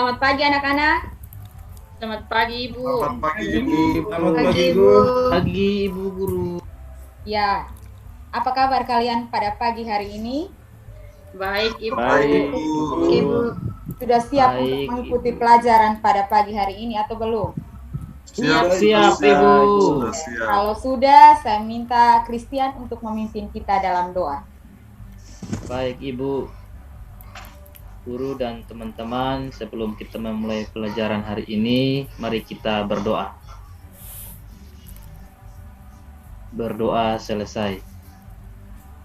Selamat pagi anak-anak. Selamat pagi, Ibu. Selamat pagi, Ibu. Selamat Pagi, pagi, Ibu. Pagi, Ibu Guru. Ya, apa kabar kalian pada pagi hari ini? Baik, Ibu. Baik, Ibu. Sudah siap Baik, untuk mengikuti Ibu. pelajaran pada pagi hari ini atau belum? Siap, Siap, Ibu. Sudah siap. Kalau sudah, saya minta Christian untuk memimpin kita dalam doa. Baik, Ibu. Guru dan teman-teman, sebelum kita memulai pelajaran hari ini, mari kita berdoa. Berdoa selesai.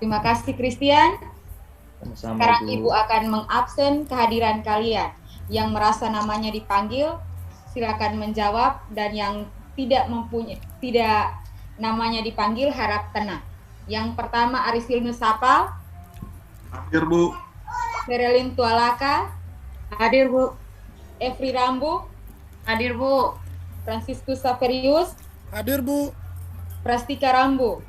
Terima kasih Christian. Sama-sama, Sekarang Ibu. Ibu akan mengabsen kehadiran kalian. Yang merasa namanya dipanggil, silakan menjawab, dan yang tidak namanya dipanggil harap tenang. Yang pertama Arisilnus Sapal, Hadir, Bu. Ferelin Tualaka, Hadir, Bu. Efri Rambu, Hadir, Bu. Franciscus Saverius, Hadir, Bu. Prastika Rambu,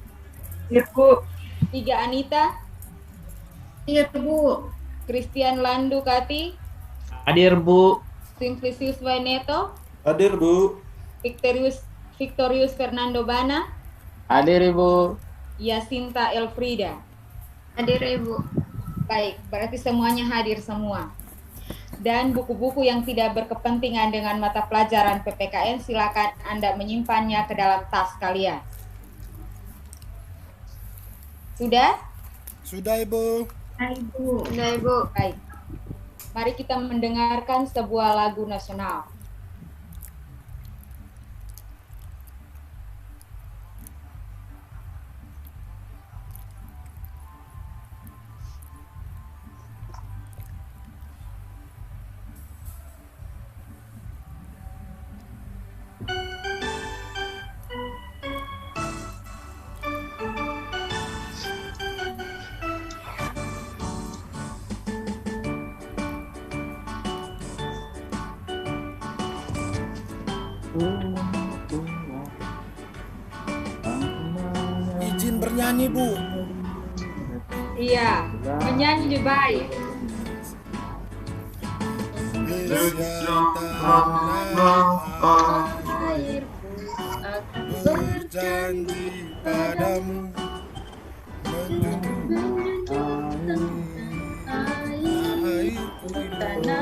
Hadir, Bu. Tiga Anita, Hadir, Bu. Christian Landu Kati, Hadir, Bu. Simplicius Waineto, Hadir, Bu. Victorius Fernando Bana, Hadir, Ibu. Yasinta Elfrida. Hadir, Ibu. Baik, berarti semuanya hadir semua. Dan buku-buku yang tidak berkepentingan dengan mata pelajaran PPKN silakan Anda menyimpannya ke dalam tas kalian. Sudah? Sudah, Ibu. Ibu. Sudah, Ibu. Baik. Mari kita mendengarkan sebuah lagu nasional. Izin bernyanyi, Bu. Iya, menyanyi lebih baik. Berjanji padamu airku Indonesia.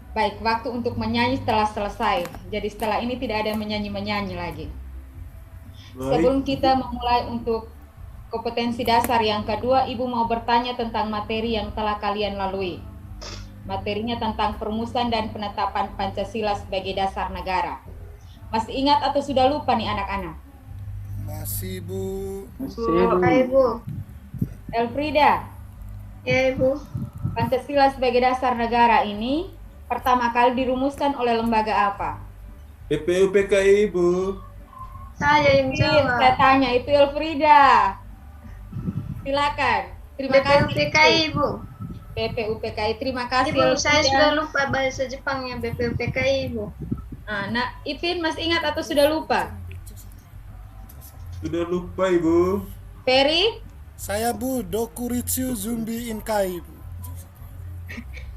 Baik, waktu untuk menyanyi telah selesai. Jadi setelah ini tidak ada menyanyi-menyanyi lagi. Sebelum kita memulai untuk kompetensi dasar yang kedua, Ibu mau bertanya tentang materi yang telah kalian lalui. Materinya tentang perumusan dan penetapan Pancasila sebagai dasar negara. Masih ingat atau sudah lupa nih anak-anak? Masih, Bu. Ibu. Elfrida, Ya, Ibu. Pancasila sebagai dasar negara ini pertama kali dirumuskan oleh lembaga apa? PPUPKI, Bu. Saya yang jawab. Saya tanya itu Elfrida. Silakan. Terima kasih. BPUPKI, Ibu. PPUPKI. Terima kasih. Ibu, saya Elfrida. sudah lupa bahasa Jepangnya BPUPKI, Ibu. Nah, Ipin masih ingat atau sudah lupa? Sudah lupa, Ibu. Ferry, Saya, Bu, Dokuritsu Zumbi Inkai, Bu.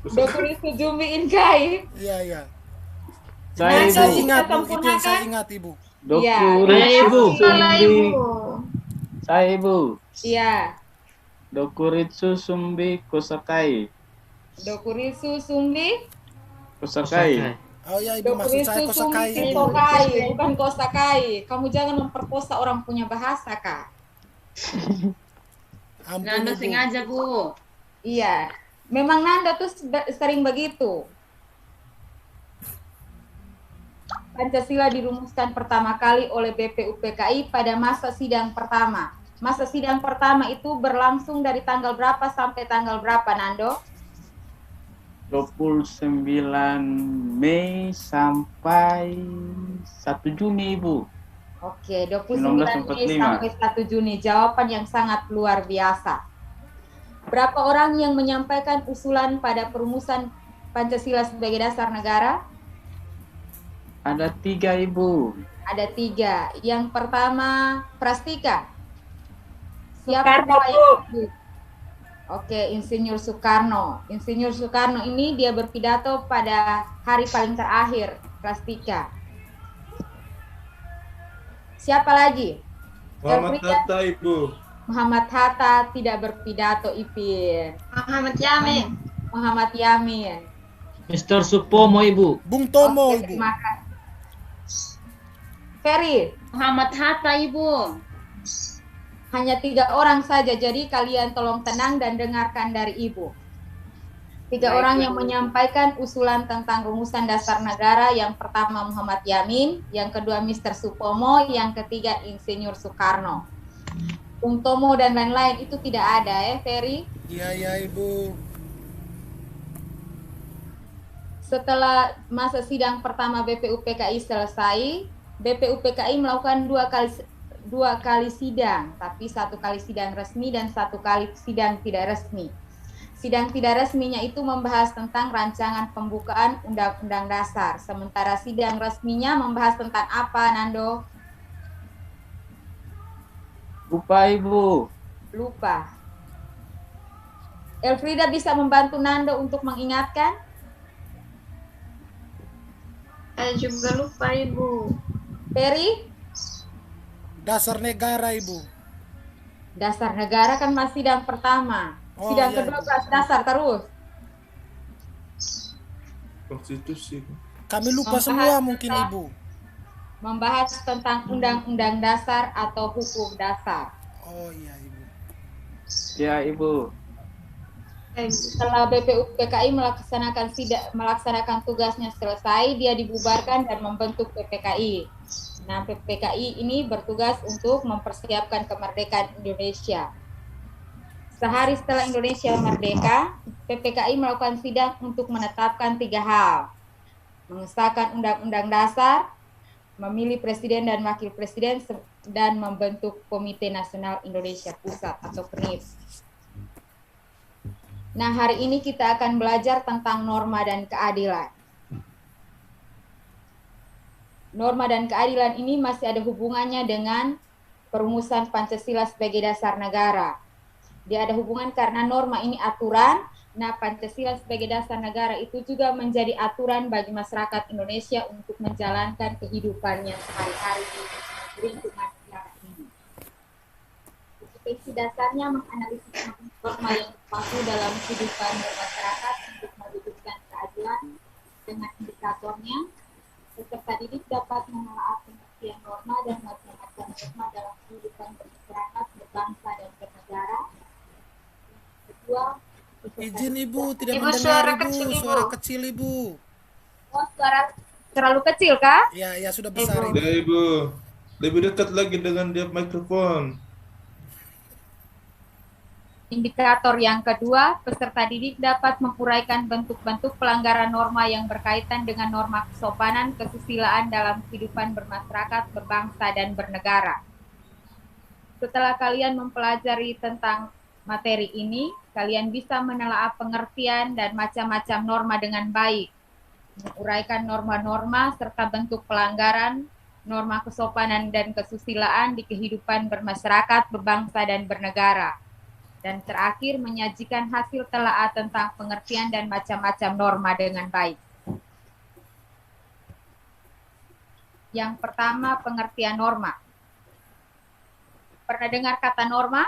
Dokuritsu Jumbi Inkai. Iya, iya. Saya, Saya Ibu. ingat, Bu. Kita Itu yang saya sempurnakan. ingat, Ibu. Iya. Dokuritsu Ibu. Salah, Ibu. Sumbi. Saya, Ibu. Iya. Dokuritsu Sumbi Kosakai. Dokuritsu Sumbi, Kosakai. Oh iya, Ibu, maksud saya Dokuritsu Sumbi Kosakai, Ibu. Kosakai, bukan Kosakai. Kamu jangan memperkosa orang punya bahasa, Kak. Ampun, Nanda Ibu. sengaja, Bu. Iya. Memang Nanda tuh sering begitu. Pancasila dirumuskan pertama kali oleh BPUPKI pada masa sidang pertama. Masa sidang pertama itu berlangsung dari tanggal berapa sampai tanggal berapa, Nando? 29 Mei sampai 1 Juni, Ibu. Oke, 29 Mei 1945. sampai 1 Juni. Jawaban yang sangat luar biasa. Berapa orang yang menyampaikan usulan pada perumusan Pancasila sebagai dasar negara? Ada 3, Ibu. Ada 3. Yang pertama, Prastika. Siapa Soekarno, mulai? Bu. Oke, Insinyur Soekarno. Insinyur Soekarno ini dia berpidato pada hari paling terakhir kelas 3. Siapa lagi? Muhammad Elfrida. Hatta, Ibu. Muhammad Hatta tidak berpidato, Ipin. Muhammad Yamin. Muhammad Yamin. Mr. Supomo, Ibu. Bung Tomo, Oke, Ibu. terima kasih. Ferry, Muhammad Hatta, Ibu. hanya 3 orang saja, jadi kalian tolong tenang dan dengarkan dari Ibu. 3 Baik, orang Ibu. yang menyampaikan usulan tentang rumusan dasar negara. Yang pertama Muhammad Yamin, yang kedua Mr. Supomo, yang ketiga Insinyur Soekarno. Bung Tomo dan lain-lain itu tidak ada, Ferry. Iya, ya, Ibu. Setelah masa sidang pertama BPUPKI selesai, BPUPKI melakukan 2 kali sidang, tapi 1 kali sidang resmi dan 1 kali sidang tidak resmi. Sidang tidak resminya itu membahas tentang rancangan pembukaan Undang-Undang Dasar, sementara sidang resminya membahas tentang apa, Nando? Lupa, Ibu. Lupa. Elfrida bisa membantu Nando untuk mengingatkan? Saya juga lupa, Ibu. Ferry? Dasar negara, Ibu. Dasar negara kan masih sidang pertama. Oh, Sidang iya, kedua Ibu. kelas dasar terus. Konstitusi. Kami lupa Membahas semua mungkin, tentang- Ibu. Membahas tentang Undang-Undang Dasar atau Hukum Dasar. Oh, iya, Ibu. Ya, Ibu. Setelah BPUPKI melaksanakan tugasnya selesai, dia dibubarkan dan membentuk PPKI. Nah, PPKI ini bertugas untuk mempersiapkan kemerdekaan Indonesia. Sehari setelah Indonesia merdeka, PPKI melakukan sidang untuk menetapkan 3 hal. Mengesahkan Undang-Undang Dasar, memilih Presiden dan Wakil Presiden, dan membentuk Komite Nasional Indonesia Pusat atau PNIP. Nah, hari ini kita akan belajar tentang norma dan keadilan. Norma dan keadilan ini masih ada hubungannya dengan perumusan Pancasila sebagai dasar negara. Dia ada hubungan karena norma ini aturan, nah Pancasila sebagai dasar negara itu juga menjadi aturan bagi masyarakat Indonesia untuk menjalankan kehidupannya sehari-hari di lingkungan negara ini. Kompetensi dasarnya menganalisis norma yang berlaku dalam kehidupan bermasyarakat untuk mewujudkan keadilan dengan indikatornya. Peserta didik dapat menelaah pengertian norma dan macam-macam norma dalam kehidupan bermasyarakat, berbangsa dan bernegara. Kedua, Izin, Ibu, tidak Ibu, mendengar, suara Ibu. kecil, Ibu. Suara kecil, Ibu. oh, suara terlalu kecil kah? Ya, ya, sudah besar, Ibu. Ibu. Ya, Ibu. Lebih dekat lagi dengan dia mikrofon. Indikator yang kedua, peserta didik dapat menguraikan bentuk-bentuk pelanggaran norma yang berkaitan dengan norma kesopanan, kesusilaan dalam kehidupan bermasyarakat, berbangsa, dan bernegara. Setelah kalian mempelajari tentang materi ini, kalian bisa menelaah pengertian dan macam-macam norma dengan baik, menguraikan norma-norma serta bentuk pelanggaran, norma kesopanan dan kesusilaan di kehidupan bermasyarakat, berbangsa, dan bernegara. Dan terakhir, menyajikan hasil telaah tentang pengertian dan macam-macam norma dengan baik. Yang pertama, pengertian norma. Pernah dengar kata norma?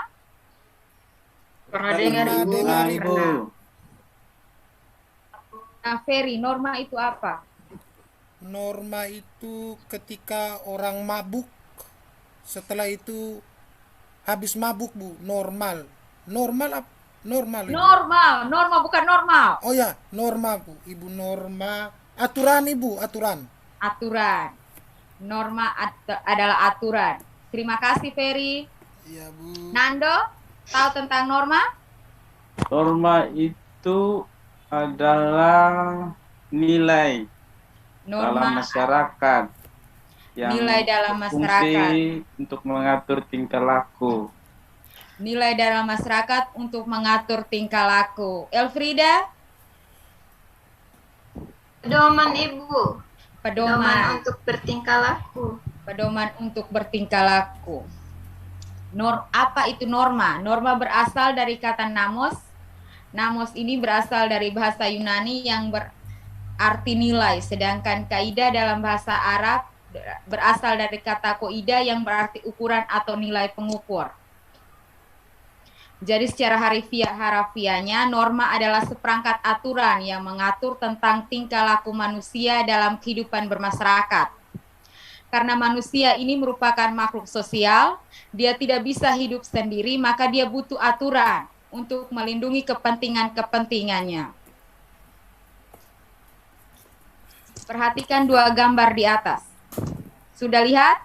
Pernah dengar, Pernah Ibu? dengar, Ibu. Nah, Ferry, norma itu apa? Norma itu ketika orang mabuk, setelah itu habis mabuk, Bu, normal. Normal apa? Normal, Ibu. Norma bukan normal. Oh ya, norma, Bu. Ibu, norma. Aturan, Ibu, aturan. Aturan. Norma adalah aturan. Terima kasih, Ferry. Iya, Bu. Nando, tahu tentang norma? Norma itu adalah nilai dalam Norma masyarakat yang nilai dalam masyarakat. fungsi untuk mengatur tingkah laku. Nilai dalam masyarakat untuk mengatur tingkah laku. Elfrida, Pedoman, Ibu. pedoman. Untuk bertingkah laku. Pedoman untuk bertingkah laku. Apa itu norma? Norma berasal dari kata namos. Namos ini berasal dari bahasa Yunani yang berarti nilai, sedangkan kaidah dalam bahasa Arab berasal dari kata koida yang berarti ukuran atau nilai pengukur. Jadi secara harafiahnya, norma adalah seperangkat aturan yang mengatur tentang tingkah laku manusia dalam kehidupan bermasyarakat. Karena manusia ini merupakan makhluk sosial, dia tidak bisa hidup sendiri, maka dia butuh aturan untuk melindungi kepentingannya. Perhatikan dua gambar di atas. Sudah lihat?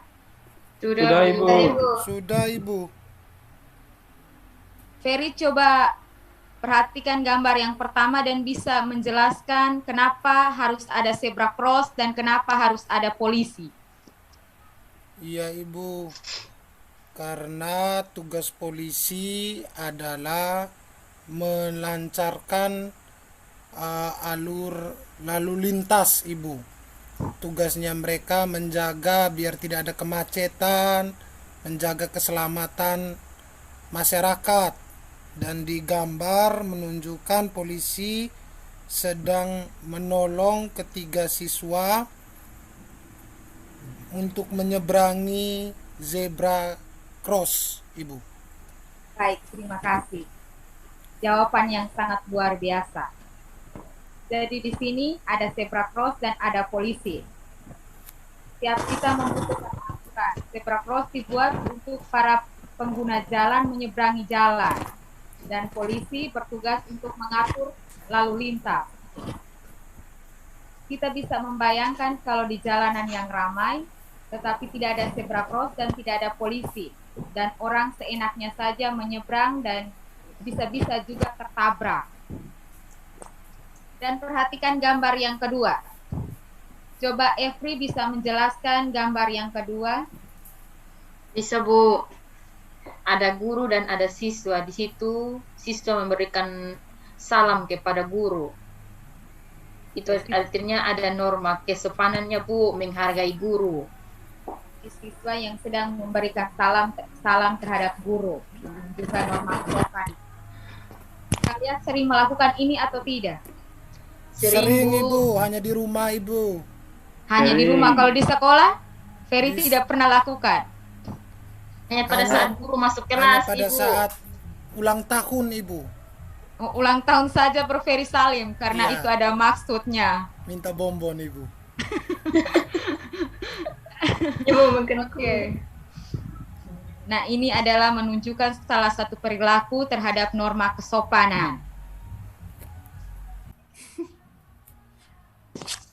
Sudah, Ibu. Sudah, Ibu. Ferry coba perhatikan gambar yang pertama dan bisa menjelaskan kenapa harus ada zebra cross dan kenapa harus ada polisi. Iya, Ibu. Karena tugas polisi adalah melancarkan alur lalu lintas, Ibu. Tugasnya mereka menjaga biar tidak ada kemacetan, menjaga keselamatan masyarakat. Dan di gambar menunjukkan polisi sedang menolong ketiga siswa untuk menyeberangi zebra cross, Ibu. Baik, terima kasih. Jawaban yang sangat luar biasa. Jadi di sini ada zebra cross dan ada polisi. Setiap kita membutuhkan aturan. Zebra cross dibuat untuk para pengguna jalan menyeberangi jalan. Dan polisi bertugas untuk mengatur lalu lintas. Kita bisa membayangkan kalau di jalanan yang ramai, tetapi tidak ada zebra cross dan tidak ada polisi. Dan orang seenaknya saja menyeberang dan bisa-bisa juga tertabrak. Dan perhatikan gambar yang kedua. Coba Efri bisa menjelaskan gambar yang kedua. Bisa, Bu. Ada guru dan ada siswa. Di situ siswa memberikan salam kepada guru. Itu artinya ada norma kesopanannya, Bu, menghargai guru. Siswa yang sedang memberikan salam terhadap guru, juga norma sopan. Kalian sering melakukan ini atau tidak? Sering, Ibu. Hanya di rumah, Ibu. Hanya di rumah. Kalau di sekolah, Ferry tidak pernah lakukan. Hanya pada saat guru masuk Hanya kelas, pada Ibu. saat ulang tahun, Ibu. Oh, ulang tahun saja per Ferry Salim, karena Iya. itu ada maksudnya. Minta bonbon, Ibu. Ibu mungkin Oke. Nah, ini adalah menunjukkan salah satu perilaku terhadap norma kesopanan.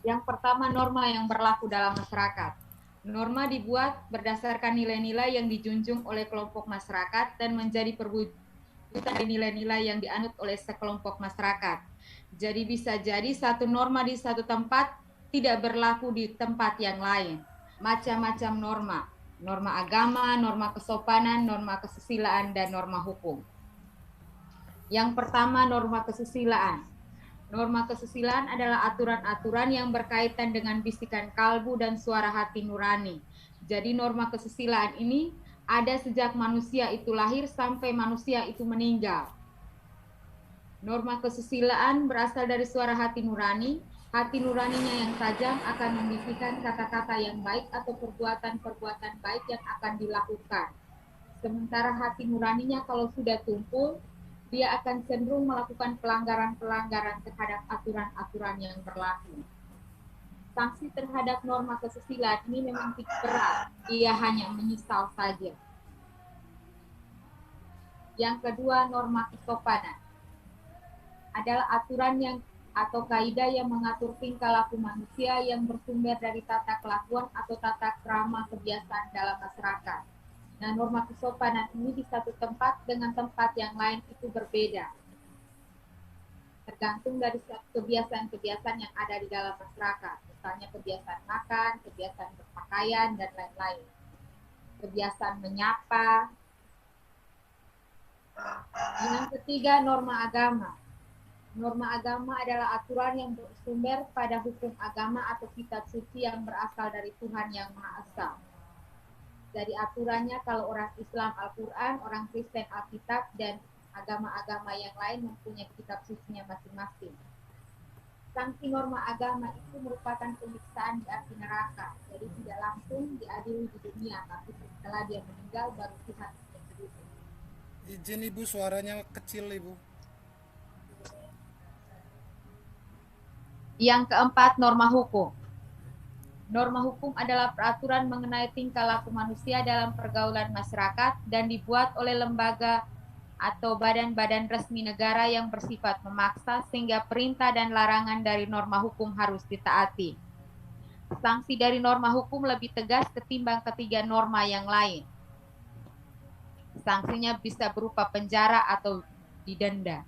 Yang pertama, norma yang berlaku dalam masyarakat. Norma dibuat berdasarkan nilai-nilai yang dijunjung oleh kelompok masyarakat dan menjadi perwujudan nilai-nilai yang dianut oleh sekelompok masyarakat. Jadi bisa jadi satu norma di satu tempat tidak berlaku di tempat yang lain. Macam-macam norma. Norma agama, norma kesopanan, norma kesusilaan, dan norma hukum. Yang pertama, norma kesusilaan. Norma kesusilaan adalah aturan-aturan yang berkaitan dengan bisikan kalbu dan suara hati nurani. Jadi norma kesusilaan ini ada sejak manusia itu lahir sampai manusia itu meninggal. Norma kesusilaan berasal dari suara hati nurani. Hati nuraninya yang tajam akan membisikkan kata-kata yang baik atau perbuatan-perbuatan baik yang akan dilakukan. Sementara hati nuraninya kalau sudah tumpul, dia akan cenderung melakukan pelanggaran-pelanggaran terhadap aturan-aturan yang berlaku. Sanksi terhadap norma kesusilaan ini memang tidak berat, ia hanya menyesal saja. Yang kedua, norma kesopanan adalah aturan yang atau kaidah yang mengatur tingkah laku manusia yang bersumber dari tata kelakuan atau tata krama kebiasaan dalam masyarakat. Nah, norma kesopanan ini di satu tempat dengan tempat yang lain itu berbeda. Tergantung dari kebiasaan-kebiasaan yang ada di dalam masyarakat. Misalnya kebiasaan makan, kebiasaan berpakaian, dan lain-lain. Kebiasaan menyapa. Yang ketiga, norma agama. Norma agama adalah aturan yang bersumber pada hukum agama atau kitab suci yang berasal dari Tuhan Yang Maha Esa. Jadi aturannya kalau orang Islam Al-Quran, orang Kristen Alkitab, dan agama-agama yang lain mempunyai kitab sucinya masing-masing. Sanksi norma agama itu merupakan penyiksaan di api neraka. Jadi tidak langsung diadili di dunia, tapi setelah dia meninggal baru Tuhan menyebut. Izin Ibu, suaranya kecil Ibu. Yang keempat, norma hukum. Norma hukum adalah peraturan mengenai tingkah laku manusia dalam pergaulan masyarakat dan dibuat oleh lembaga atau badan-badan resmi negara yang bersifat memaksa sehingga perintah dan larangan dari norma hukum harus ditaati. Sanksi dari norma hukum lebih tegas ketimbang ketiga norma yang lain. Sanksinya bisa berupa penjara atau didenda.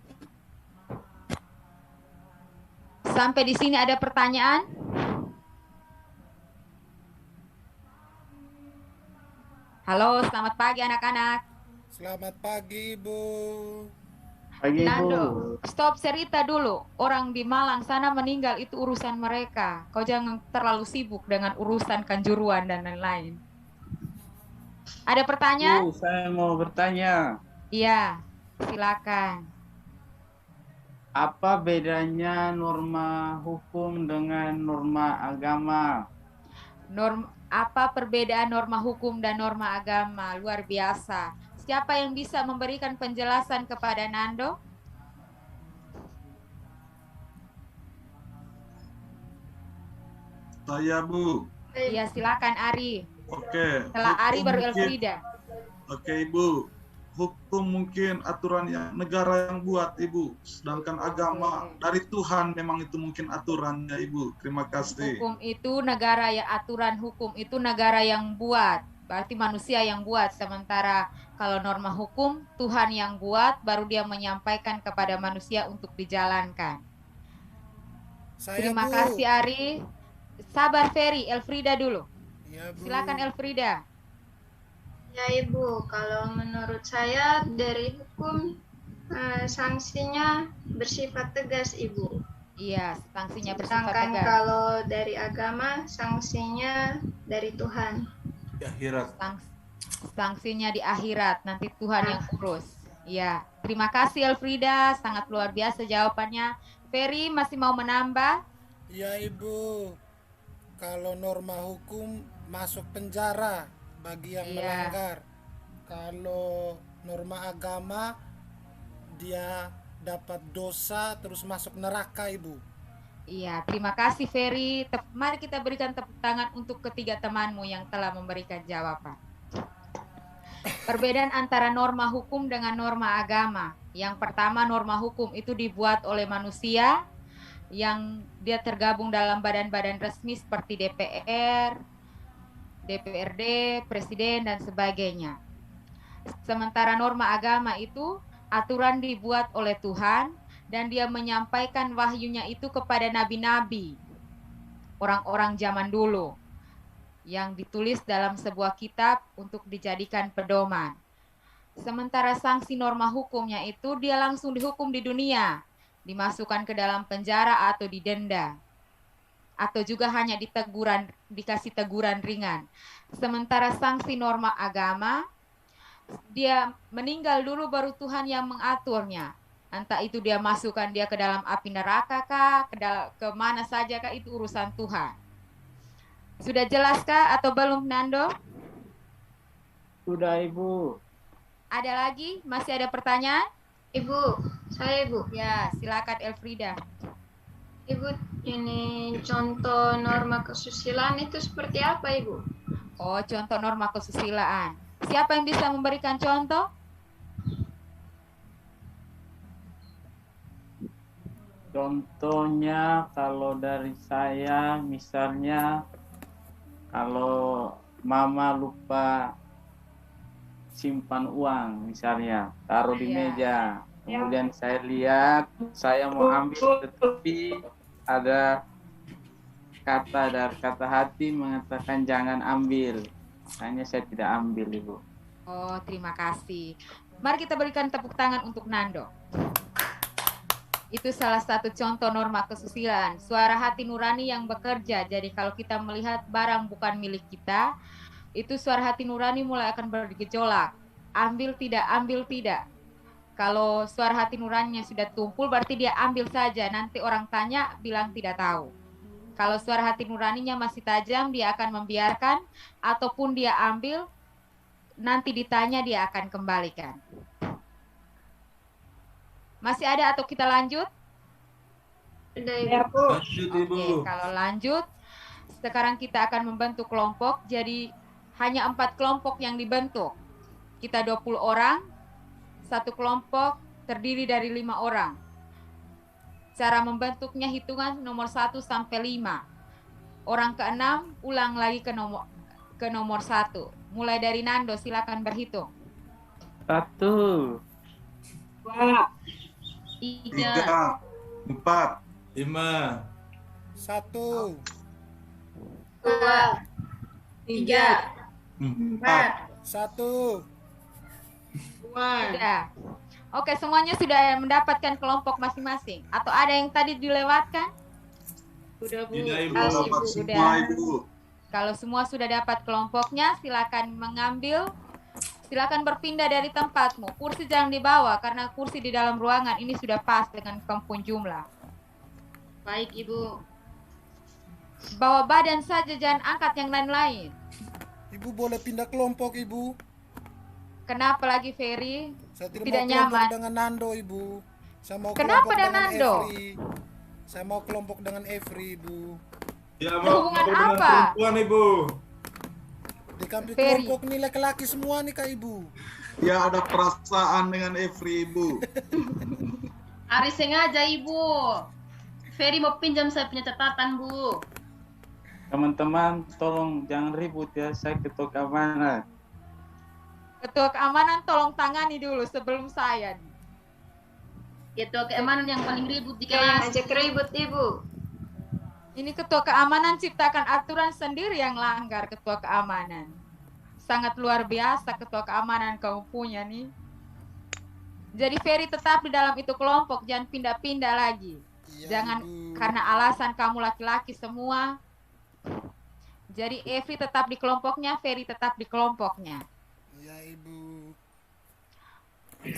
Sampai di sini ada pertanyaan? Halo, selamat pagi anak-anak. Selamat pagi Ibu. Pagi Ibu. Nando, stop cerita dulu. Orang di Malang sana meninggal itu urusan mereka. Kau jangan terlalu sibuk dengan urusan Kanjuruan dan lain-lain. Ada pertanyaan? Saya mau bertanya, Iya, silakan. apa bedanya norma hukum dengan norma agama? Apa perbedaan norma hukum dan norma agama? Luar biasa. Siapa yang bisa memberikan penjelasan kepada Nando? Saya, Bu. Iya, silakan Ari. Oke. Setelah Ari Hukum baru mungkin- Elfrida. Oke, Ibu. Hukum mungkin aturan yang negara yang buat, Ibu. Sedangkan agama dari Tuhan memang itu mungkin aturannya, Ibu. Terima kasih. Hukum itu negara ya, aturan hukum itu negara yang buat. Berarti manusia yang buat. Sementara kalau norma hukum Tuhan yang buat, baru dia menyampaikan kepada manusia untuk dijalankan. Terima Bu. kasih Ari. Sabar Ferry, Elfrida dulu. Ya, Bu. Silakan Elfrida. Ya Ibu, kalau menurut saya dari hukum sanksinya bersifat tegas Ibu. Iya, sanksinya bersifat Sedangkan tegas. kalau dari agama sanksinya dari Tuhan. Di akhirat. Sanksinya di akhirat, nanti Tuhan yang urus. Iya, terima kasih Elfrida, sangat luar biasa jawabannya. Ferry masih mau menambah? Ya Ibu, kalau norma hukum masuk penjara bagi yang Iya. melanggar. Kalau norma agama dia dapat dosa terus masuk neraka Ibu. Iya, terima kasih Ferry. Mari kita berikan tepuk tangan untuk ketiga temanmu yang telah memberikan jawaban. Perbedaan antara norma hukum dengan norma agama. Yang pertama, norma hukum itu dibuat oleh manusia yang dia tergabung dalam badan-badan resmi seperti DPR, DPRD, Presiden, dan sebagainya. Sementara norma agama itu aturan dibuat oleh Tuhan dan dia menyampaikan wahyunya itu kepada nabi-nabi, orang-orang zaman dulu, yang ditulis dalam sebuah kitab untuk dijadikan pedoman. Sementara sanksi norma hukumnya itu dia langsung dihukum di dunia, dimasukkan ke dalam penjara atau didenda, atau juga hanya dikasih teguran ringan. Sementara sanksi norma agama, dia meninggal dulu baru Tuhan yang mengaturnya. Entah itu dia masukkan dia ke dalam api neraka kah, ke mana saja kah, itu urusan Tuhan. Sudah jelaskah atau belum Nando? Sudah Ibu. Ada lagi? Masih ada pertanyaan? Ibu, saya Ibu. Ya, silakan Elfrida. Ibu, ini contoh norma kesusilaan itu seperti apa Ibu? Oh, contoh norma kesusilaan. Siapa yang bisa memberikan contoh? Contohnya kalau dari saya misalnya kalau mama lupa simpan uang misalnya taruh di Iya. meja, kemudian saya lihat saya mau ambil tetapi ada kata dari kata hati mengatakan jangan ambil, makanya saya tidak ambil Ibu. Oh, terima kasih. Mari kita berikan tepuk tangan untuk Nando. Itu salah satu contoh norma kesusilaan. Suara hati nurani yang bekerja. Jadi kalau kita melihat barang bukan milik kita, itu suara hati nurani mulai akan bergejolak. Ambil tidak, ambil tidak. Kalau suara hati nuraninya sudah tumpul, berarti dia ambil saja. Nanti orang tanya, bilang tidak tahu. Kalau suara hati nuraninya masih tajam, dia akan membiarkan, ataupun dia ambil, nanti ditanya dia akan kembalikan. Masih ada atau kita lanjut? Lanjut, Ibu. Oke, kalau lanjut, sekarang kita akan membentuk kelompok. Jadi hanya 4 kelompok yang dibentuk. Kita 20 orang, satu kelompok terdiri dari 5 orang. Cara membentuknya hitungan nomor 1 sampai 5. Orang ke-6 ulang lagi ke nomor 1. Mulai dari Nando, silakan berhitung. 1, 3, 3, 4, 5, 1, 2, 3, 4. 1. Sudah. Oke, semuanya sudah mendapatkan kelompok masing-masing. Atau ada yang tadi dilewatkan? Sudah, Bu. Tidak, Ibu. Kalau Dapat sudah. semua, Ibu. Kalau semua sudah dapat kelompoknya, silakan mengambil. Silakan berpindah dari tempatmu. Kursi jangan dibawa karena kursi di dalam ruangan ini sudah pas dengan kampung jumlah. Baik, Ibu. Bawa badan saja, jangan angkat yang lain-lain. Ibu boleh pindah kelompok, Ibu. Kenapa lagi, Ferry? Saya Tidak mau kelompok nyaman. dengan Nando, Ibu. Saya mau Kenapa kelompok dengan Nando? Efri. Saya mau kelompok dengan Efri, Ibu. Ya, Hubungan mau dengan apa? perempuan, Ibu. Di kampung Ferry. kelompok ini laki-laki semua nih, Kak Ibu. Ya, ada perasaan dengan Efri, Ibu. Ari sengaja, Ibu. Ferry mau pinjam saya punya catatan, Bu. teman-teman tolong jangan ribut ya, saya ketua keamanan. Ketua keamanan tolong tangani dulu sebelum saya. Ketua keamanan yang paling ribut di Jangan kelas. ajak ribut, Ibu. Ini ketua keamanan ciptakan aturan sendiri yang langgar ketua keamanan. Sangat luar biasa ketua keamanan kamu punya nih. Jadi Ferry tetap di dalam itu kelompok, jangan pindah-pindah lagi. Iya, Jangan Ibu. karena alasan kamu laki-laki semua. Jadi Efri tetap di kelompoknya, Ferry tetap di kelompoknya. Iya, Ibu.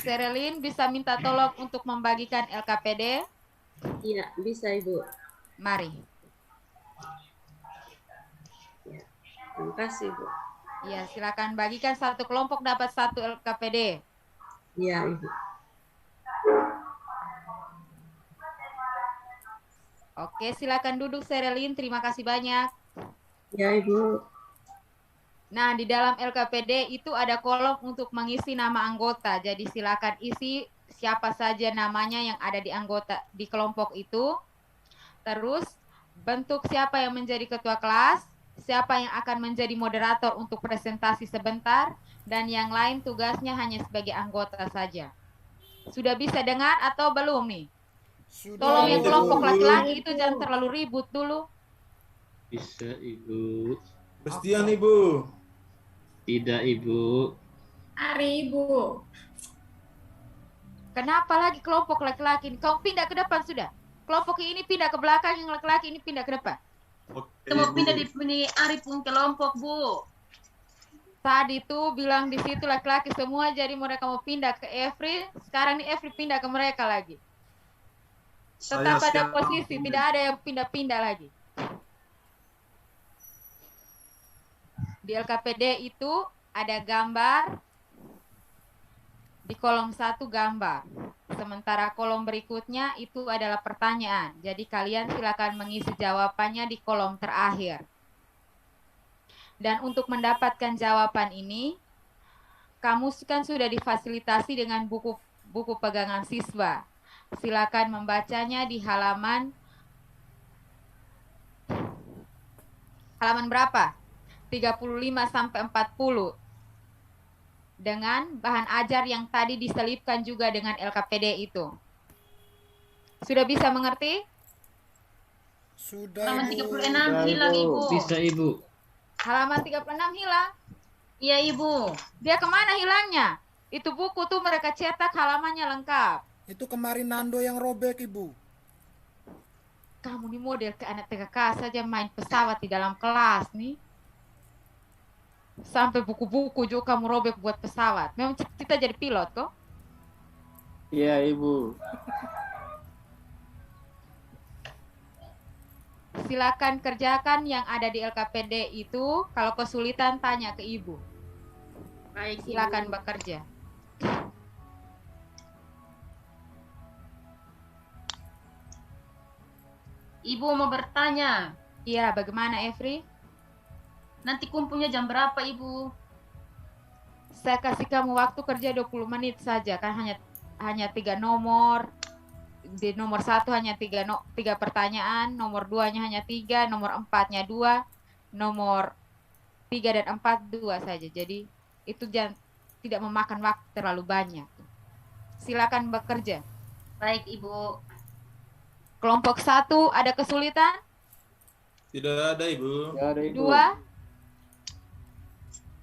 Serelin bisa minta tolong untuk membagikan LKPD? Iya, bisa, Ibu. Mari. Terima kasih, Bu. Ya, silakan bagikan satu kelompok dapat satu LKPD. Iya, Ibu. Oke, silakan duduk Serelin. Terima kasih banyak. Iya, Ibu. Nah, di dalam LKPD itu ada kolom untuk mengisi nama anggota. Jadi silakan isi siapa saja namanya yang ada di anggota di kelompok itu. Terus bentuk siapa yang menjadi ketua kelas, siapa yang akan menjadi moderator untuk presentasi sebentar, dan yang lain tugasnya hanya sebagai anggota saja. Sudah bisa dengar atau belum nih? Sudah, Tolong yang Ibu. kelompok laki-laki itu jangan terlalu ribut dulu. Bisa, Ibu. Pastian, Ibu. Tidak, Ibu. Ari, Ibu. Kenapa lagi kelompok laki-laki? Kau pindah ke depan sudah. Kelompok ini pindah ke belakang, yang laki-laki ini pindah ke depan. Oke, Kita mau Ibu. pindah di Ari pun kelompok, Bu. Tadi tuh bilang di situ laki-laki semua, jadi mereka mau pindah ke Efri. Sekarang nih Efri pindah ke mereka lagi. Saya Tetap pada siap. posisi, tidak ada yang pindah-pindah lagi. Di LKPD itu ada gambar. Di kolom 1 gambar. Sementara kolom berikutnya itu adalah pertanyaan. Jadi kalian silakan mengisi jawabannya di kolom terakhir. Dan untuk mendapatkan jawaban ini, kamu kan sudah difasilitasi dengan buku pegangan siswa. Silakan membacanya di halaman berapa? 35 sampai 40. Dengan bahan ajar yang tadi diselipkan juga dengan LKPD itu. Sudah bisa mengerti? Sudah, Halaman Ibu. 36 hilang, Ibu. Bisa, Ibu. Halaman 36 hilang. Iya, Ibu. Dia kemana hilangnya? Itu buku tuh mereka cetak halamannya lengkap. Itu kemarin Nando yang robek, Ibu. Kamu nih model ke anak TKK saja main pesawat di dalam kelas nih. Sampai buku-buku juga kamu robek buat pesawat. Memang cita jadi pilot kok? Iya, Ibu. Silakan kerjakan yang ada di LKPD itu. Kalau kesulitan tanya ke ibu. Baik, Silakan Ibu. bekerja. Ibu mau bertanya, Iya, bagaimana Evri? nanti kumpulnya jam berapa, Ibu? Saya kasih kamu waktu kerja 20 menit saja kan, hanya 3 nomor. Di nomor 1 hanya 3 pertanyaan, nomor 2-nya hanya 3, nomor 4-nya 2, nomor 3 dan 4 2 saja. Jadi itu tidak memakan waktu terlalu banyak. Silakan bekerja. Baik, Ibu. Kelompok 1 ada kesulitan? Tidak ada, Ibu. Tidak ada, Ibu. 2,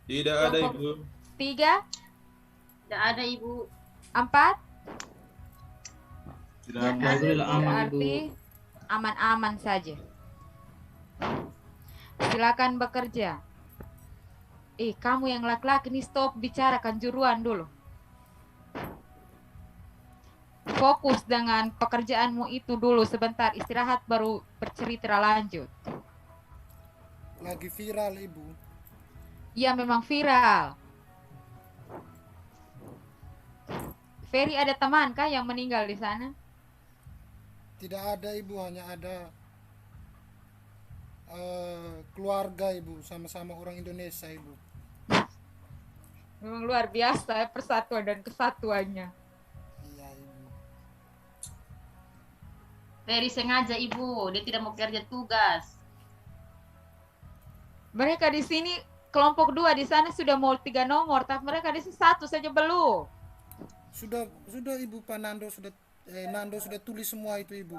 Tidak ada, Ibu. 3, Tidak ada, Ibu. 4. Tidak ada. Alhamdulillah aman, Ibu. Berarti aman-aman saja. Silakan bekerja. Kamu yang laki-laki nih, stop bicara kanjuruan dulu. Fokus dengan pekerjaanmu itu dulu sebentar, istirahat baru bercerita lanjut. Lagi viral, Ibu. Ya memang viral. Ferry ada teman kah yang meninggal di sana? Tidak ada, Ibu, hanya ada keluarga, Ibu, sama-sama orang Indonesia, Ibu. Memang luar biasa ya persatuan dan kesatuannya. Iya, Ibu. Ferry sengaja, Ibu. Dia tidak mau kerja tugas. Mereka di sini kelompok 2 di sana sudah mau 3 nomor, tapi mereka di sini 1 saja belum. Sudah Ibu, Pak Nando sudah tulis semua itu, Ibu.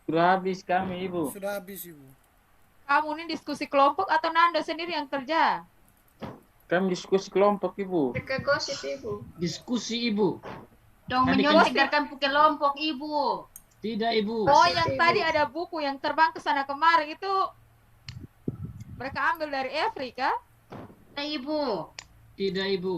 Sudah habis kami, Ibu. Sudah habis, Ibu. Kamu ini diskusi kelompok atau Nando sendiri yang kerja? Kami diskusi kelompok, Ibu. Mereka gosip, Ibu. Diskusi, Ibu. Dong Tadi menyontekkan kelompok, Ibu. Tidak, Ibu. Oh, yang tadi ada buku yang terbang ke sana kemari itu mereka ambil dari Afrika? Nah, Ibu. Tidak, Ibu.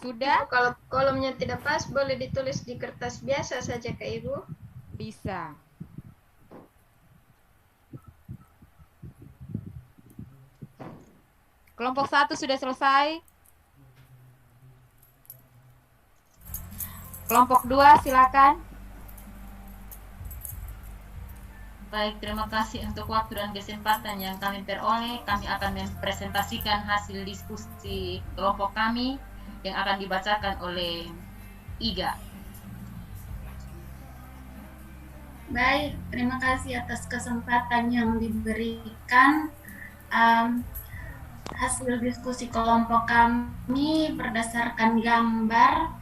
Sudah? Ibu, kalau kolomnya tidak pas, boleh ditulis di kertas biasa saja ke Ibu. Bisa. Kelompok 1 sudah selesai. Kelompok 2 silakan. Baik, terima kasih untuk waktu dan kesempatan yang kami peroleh. Kami akan mempresentasikan hasil diskusi kelompok kami yang akan dibacakan oleh Iga. Baik, terima kasih atas kesempatan yang diberikan. Hasil diskusi kelompok kami berdasarkan gambar.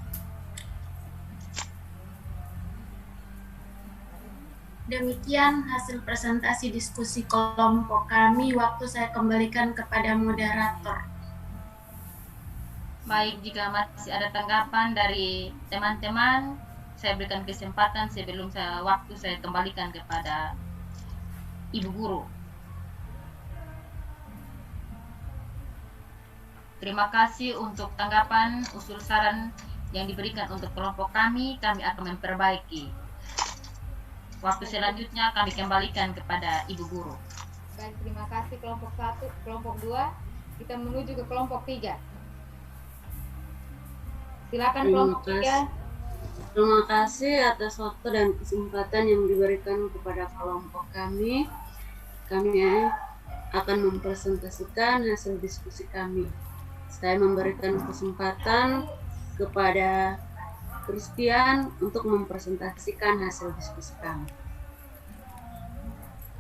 Demikian hasil presentasi diskusi kelompok kami. Waktu saya kembalikan kepada moderator. Baik, jika masih ada tanggapan dari teman-teman, saya berikan kesempatan sebelum waktu saya kembalikan kepada Ibu Guru. Terima kasih untuk tanggapan, usul saran yang diberikan untuk kelompok kami akan memperbaiki. Waktu selanjutnya kami kembalikan kepada Ibu Guru. Baik, terima kasih kelompok 1, kelompok 2. Kita menuju ke kelompok 3. Silakan kelompok 3. Terima kasih atas waktu dan kesempatan yang diberikan kepada kelompok kami. Kami akan mempresentasikan hasil diskusi kami. Saya memberikan kesempatan kepada Christian untuk mempresentasikan hasil diskusi kami.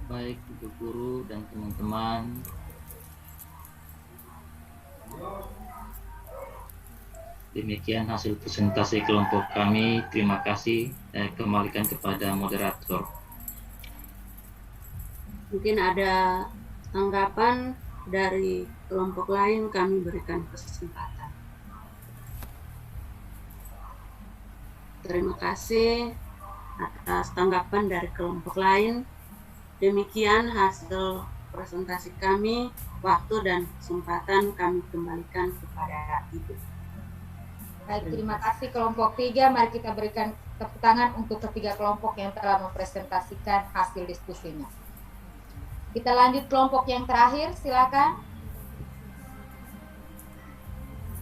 Baik, Ibu Guru dan teman-teman. Demikian hasil presentasi kelompok kami. Terima kasih. Saya kembalikan kepada moderator. Mungkin ada tanggapan dari kelompok lain, kami berikan kesempatan. Terima kasih atas tanggapan dari kelompok lain. Demikian hasil presentasi kami, waktu dan kesempatan kami kembalikan kepada Ibu. Baik, terima kasih kelompok 3. Mari kita berikan tepuk tangan untuk ketiga kelompok yang telah mempresentasikan hasil diskusinya. Kita lanjut kelompok yang terakhir, silakan.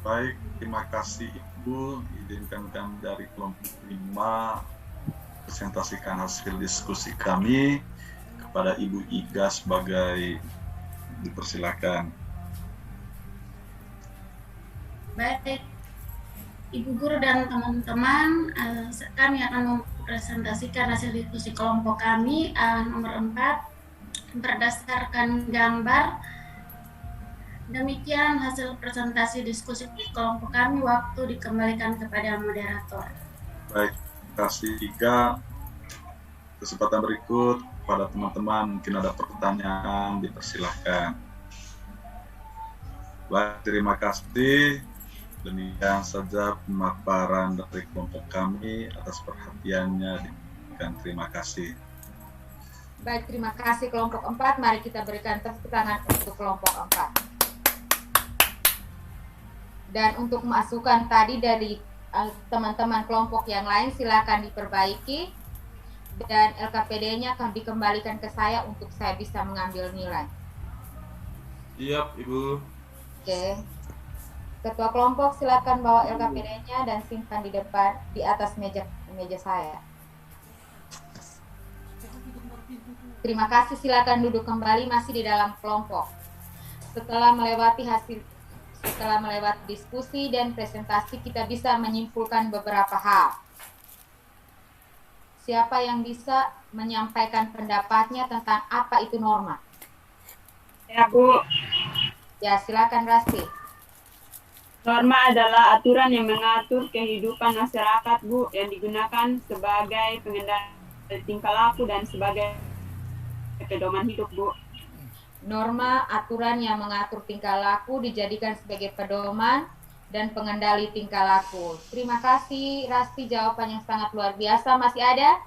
Baik, terima kasih Ibu. Izinkan kami dari kelompok 5 presentasikan hasil diskusi kami kepada Ibu Iga sebagai dipersilakan. Baik, Ibu Guru dan teman-teman, kami akan mempresentasikan hasil diskusi kelompok kami nomor 4 berdasarkan gambar. Demikian hasil presentasi diskusi kelompok kami, waktu dikembalikan kepada moderator. Baik, terima kasih Iga. Kesempatan berikut pada teman-teman mungkin ada pertanyaan, dipersilahkan. Baik, terima kasih. Demikian saja pemaparan dari kelompok kami. Atas perhatiannya diberikan terima kasih. Baik, terima kasih kelompok 4. Mari kita berikan tepuk tangan untuk kelompok 4. Dan untuk masukan tadi dari teman-teman kelompok yang lain, silakan diperbaiki. Dan LKPD-nya akan dikembalikan ke saya untuk saya bisa mengambil nilai. Siap, Ibu. Oke. Ketua kelompok silakan bawa LKPD-nya dan simpan di depan, di atas meja saya. Terima kasih, silakan duduk kembali masih di dalam kelompok. Setelah melewati diskusi dan presentasi, kita bisa menyimpulkan beberapa hal. Siapa yang bisa menyampaikan pendapatnya tentang apa itu norma? Ya, Bu. Ya, silakan Rasti. Norma adalah aturan yang mengatur kehidupan masyarakat, Bu, yang digunakan sebagai pengendali tingkah laku dan sebagai pedoman hidup, Bu. Norma aturan yang mengatur tingkah laku dijadikan sebagai pedoman dan pengendali tingkah laku. Terima kasih Rasti, jawaban yang sangat luar biasa. Masih ada?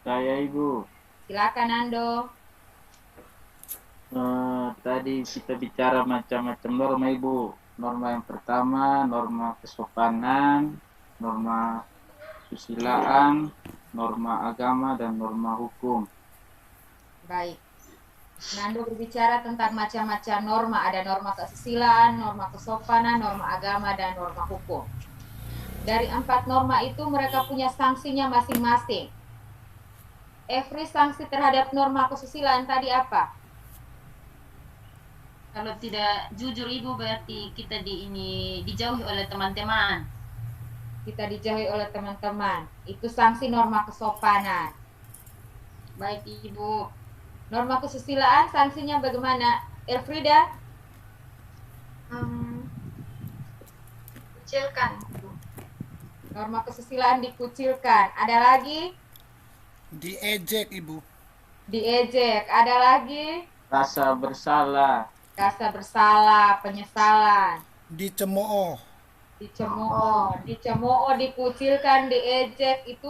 Saya, Ibu. Silakan Ando. Tadi kita bicara macam-macam norma, Ibu. Norma yang pertama, norma kesopanan, norma kesusilaan, norma agama, dan norma hukum. Baik. Nando berbicara tentang macam-macam norma. Ada norma kesusilaan, norma kesopanan, norma agama, dan norma hukum. Dari 4 norma itu mereka punya sanksinya masing-masing. Every sanksi terhadap norma kesusilaan tadi apa? Kalau tidak jujur Ibu berarti kita dijauhi oleh teman-teman. Kita dijauhi oleh teman-teman. Itu sanksi norma kesopanan. Baik Ibu. Norma kesusilaan sanksinya bagaimana? Elfrida? Kucilkan. Norma kesusilaan dikucilkan. Ada lagi? Diejek, Ibu. Diejek. Ada lagi? Rasa bersalah. Rasa bersalah, penyesalan. Dicemooh. Dicemooh, dikucilkan, diejek, itu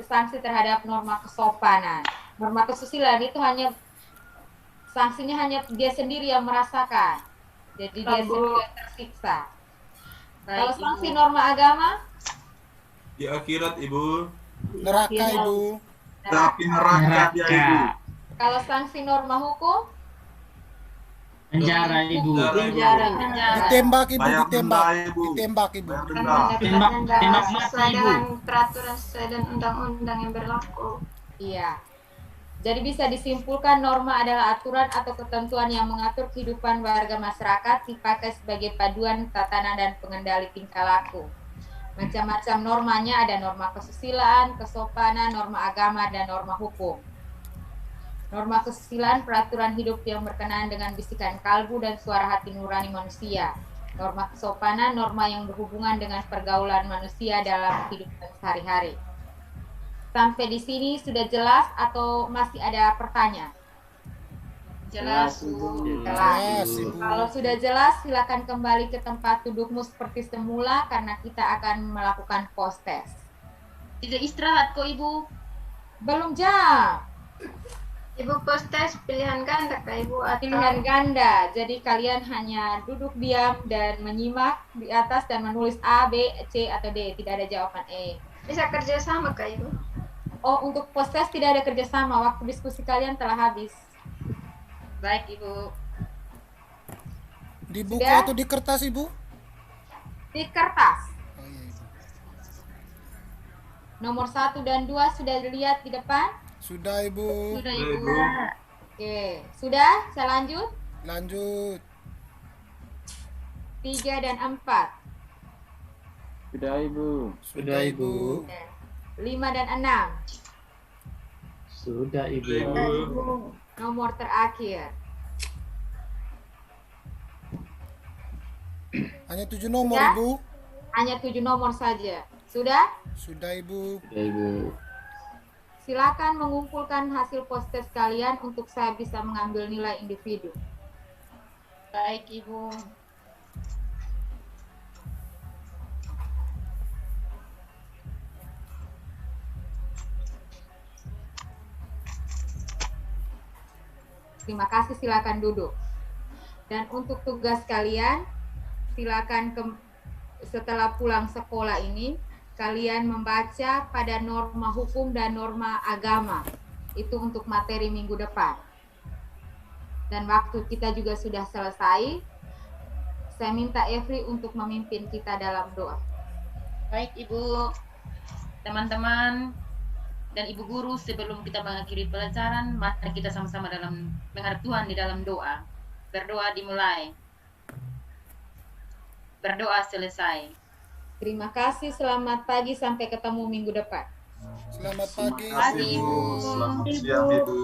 sanksi terhadap norma kesopanan. Norma kesusilaan itu hanya sanksinya hanya dia sendiri yang merasakan. Jadi dia sendiri yang tersiksa. Kalau sanksi norma agama? Di akhirat, Ibu. Neraka, Ibu. Tapi neraka dia, Ibu. Kalau sanksi norma hukum? Penjara, Ibu. Penjara. Ditembak, Ibu. Bayar Ditembak. denda, Ibu. Ditembak, Ibu. Tembak mati, Sesuai Ibu. dengan peraturan sesuai dan undang-undang yang berlaku. Iya. Jadi bisa disimpulkan norma adalah aturan atau ketentuan yang mengatur kehidupan warga masyarakat dipakai sebagai paduan tatanan dan pengendali tingkah laku. Macam-macam normanya ada norma kesusilaan, kesopanan, norma agama, dan norma hukum. Norma kesusilaan peraturan hidup yang berkenaan dengan bisikan kalbu dan suara hati nurani manusia. Norma kesopanan, norma yang berhubungan dengan pergaulan manusia dalam kehidupan sehari-hari. Sampai di sini sudah jelas atau masih ada pertanyaan? Jelas, Jelas. Kalau sudah jelas, silakan kembali ke tempat dudukmu seperti semula karena kita akan melakukan post test. Tidak istirahat kok Ibu. Belum jam. Ibu postes pilihan ganda Kak Ibu atau Pilihan ganda. Jadi kalian hanya duduk diam dan menyimak di atas dan menulis A, B, C atau D. Tidak ada jawaban E. bisa kerja sama Kak Ibu? Oh, untuk post-test tidak ada kerjasama. Waktu diskusi kalian telah habis. Baik Ibu. Di buku Sudah? atau di kertas Ibu? Di kertas. Oh, iya, Ibu. Nomor 1 dan 2 sudah dilihat di depan? Sudah Ibu. Sudah Ibu. Ibu. Oke, sudah? Saya lanjut. Lanjut. 3 dan 4. Sudah Ibu. Sudah Ibu. 5 dan 6. Sudah Ibu. Ibu. Nomor terakhir. Hanya 7 nomor Sudah? Ibu. Hanya 7 nomor saja. Sudah? Sudah Ibu. Sudah Ibu. Silakan mengumpulkan hasil post-test kalian untuk saya bisa mengambil nilai individu. Baik Ibu. Terima kasih, silakan duduk. Dan untuk tugas kalian, silakan setelah pulang sekolah ini, kalian membaca pada norma hukum dan norma agama. Itu untuk materi minggu depan. Dan waktu kita juga sudah selesai. Saya minta Evri untuk memimpin kita dalam doa. Baik Ibu. Teman-teman dan Ibu Guru, sebelum kita mengakhiri pelajaran, mari kita sama-sama dalam menghadap Tuhan di dalam doa. Berdoa dimulai. Berdoa selesai. Terima kasih, selamat pagi, sampai ketemu minggu depan. Selamat pagi. Terima kasih, Ibu. Selamat siang, Ibu.